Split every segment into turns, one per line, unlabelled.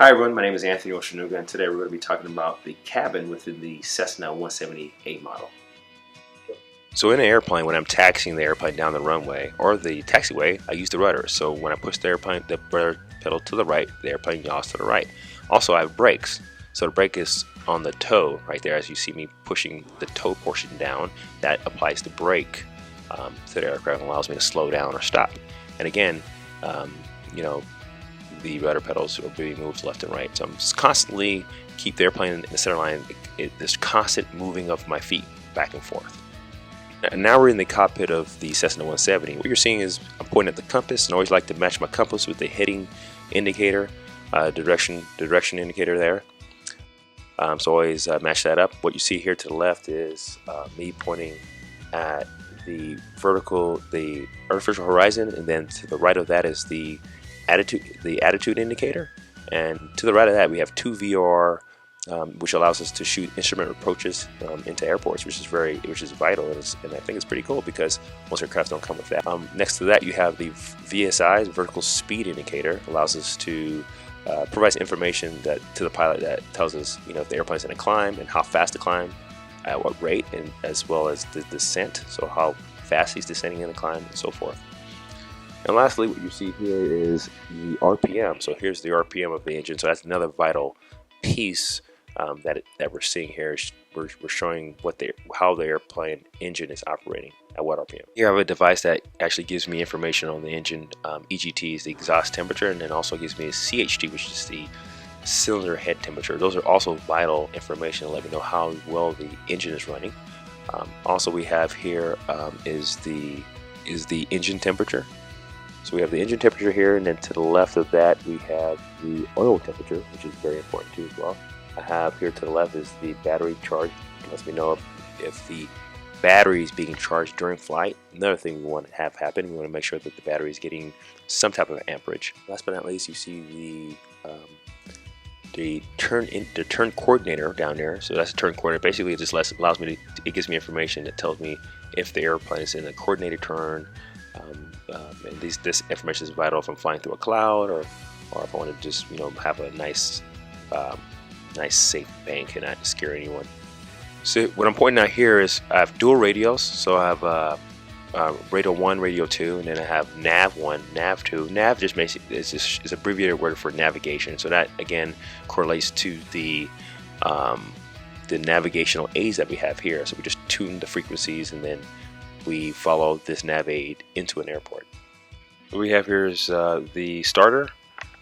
Hi everyone, my name is Anthony Oshinuga, and today we're going to be talking about the cabin within the Cessna 178 model. So in an airplane, when I'm taxiing the airplane down the runway or the taxiway, I use the rudder. So when I push the rudder pedal to the right, the airplane yaws to the right. Also, I have brakes. So the brake is on the toe right there, as you see me pushing the toe portion down. That applies the brake to the aircraft and allows me to slow down or stop. And again, the rudder pedals are being moved left and right. So I'm just constantly keep the airplane in the center line. This constant moving of my feet back and forth. And now we're in the cockpit of the Cessna 170. What you're seeing is I'm pointing at the compass, and I always like to match my compass with the heading indicator, direction indicator there. So always match that up. What you see here to the left is me pointing at the artificial horizon, and then to the right of that is the attitude indicator, and to the right of that we have 2 VOR, which allows us to shoot instrument approaches into airports, which is vital, and I think it's pretty cool because most aircraft don't come with that. Next to that you have the VSI, vertical speed indicator, allows us to provides information to the pilot that tells us if the airplane's in a climb and how fast to climb, at what rate, and as well as the descent, so how fast he's descending in the climb and so forth. And lastly, what you see here is the RPM. So here's the RPM of the engine. So that's another vital piece that we're seeing here. We're showing how the airplane engine is operating at what RPM. Here I have a device that actually gives me information on the engine. EGT is the exhaust temperature, and then also gives me a CHT, which is the cylinder head temperature. Those are also vital information to let me know how well the engine is running. Also, we have here is the engine temperature. So we have the engine temperature here, and then to the left of that we have the oil temperature, which is very important too as well. I have here to the left is the battery charge. It lets me know if the battery is being charged during flight. Another thing we want to have happen, we want to make sure that the battery is getting some type of amperage. Last but not least, you see the turn coordinator down there. So that's a turn coordinator. Basically, it just allows me to, it gives me information that tells me if the airplane is in a coordinated turn. And this information is vital if I'm flying through a cloud, or if I want to just have a nice safe bank and not scare anyone. So what I'm pointing out here is I have dual radios. So I have radio 1, radio 2, and then I have nav 1, nav 2. Nav just basically is abbreviated word for navigation. So that again correlates to the navigational aids that we have here. So we just tune the frequencies, and then we follow this nav aid into an airport. What we have here is the starter.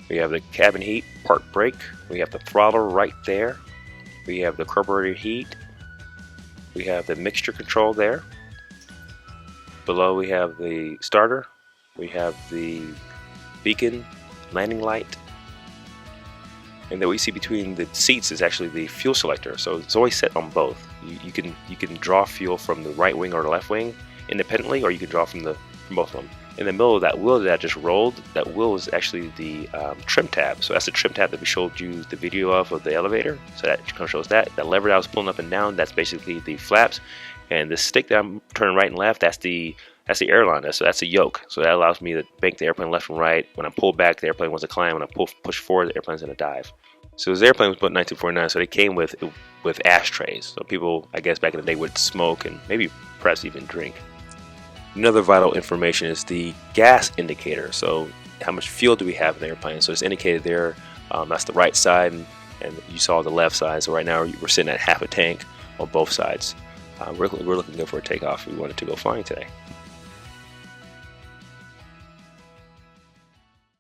We have the cabin heat, park brake. We have the throttle right there. We have the carburetor heat. We have the mixture control there. Below we have the starter. We have the beacon, landing light. And then what you see between the seats is actually the fuel selector. So it's always set on both. You can draw fuel from the right wing or the left wing independently, or you can draw from both of them. In the middle of that wheel that I just rolled, that wheel is actually the trim tab. So that's the trim tab that we showed you the video of the elevator. So that kind of shows that. That lever that I was pulling up and down, that's basically the flaps. And the stick that I'm turning right and left, that's the airline. So that's the yoke. So that allows me to bank the airplane left and right. When I pull back, the airplane wants to climb. When I push forward, the airplane's going to dive. So this airplane was built in 1949, so they came with ashtrays. So people, I guess back in the day, would smoke and maybe perhaps even drink. Another vital information is the gas indicator. So how much fuel do we have in the airplane? So it's indicated there. That's the right side, and you saw the left side. So right now we're sitting at half a tank on both sides. We're looking good for a takeoff. We wanted to go flying today.